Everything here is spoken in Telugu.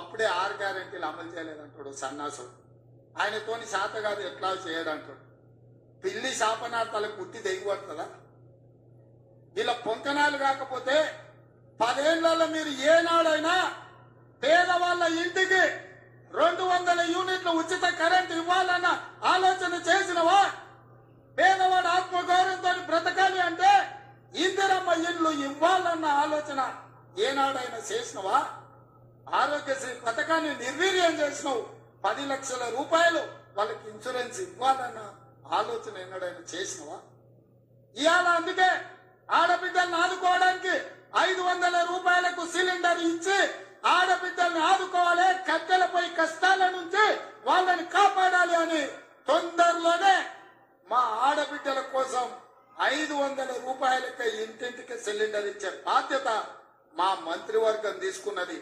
అప్పుడే 6 గ్యారెంటీలు అమలు చేయలేదంటాడు సన్నాసుడు. ఆయనతోని శాత కాదు ఎట్లా చేయడంటాడు. పిల్లి శాపనార్థాలకు పుట్టి దిగిపడుతుందా? ఇలా పొంకనాలు కాకపోతే 10 ఏళ్లలో మీరు ఏనాడైనా పేదవాళ్ళ ఇంటికి 200 యూనిట్ల ఉచిత కరెంట్ ఇవ్వాలన్న ఆలోచన చేసినవా? పేదవాడు ఆత్మగౌరవంతో బ్రతకాలి అంటే ఇందిరమ్మ ఇల్లు ఇవ్వాలన్న ఆలోచన ఏనాడైనా చేసినవా? ఆరోగ్యశ్రీ పథకాన్ని నిర్వీర్యం చేసినావు. 10 లక్షల రూపాయలు వాళ్ళకి ఇన్సూరెన్స్ ఇవ్వాలన్న ఆలోచన ఎన్నడైనా చేసినవా? ఇవాళ అందుకే ఆడబిడ్డల్ని ఆదుకోవడానికి 500 రూపాయలకు సిలిండర్ ఇచ్చి ఆడబిడ్డల్ని ఆదుకోవాలి, కట్టెలపై కష్టాల నుంచి వాళ్ళని కాపాడాలి అని తొందరలోనే మా ఆడబిడ్డల కోసం 500 రూపాయలకే ఇంటింటికి సిలిండర్ ఇచ్చే బాధ్యత మా మంత్రివర్గం తీసుకున్నది.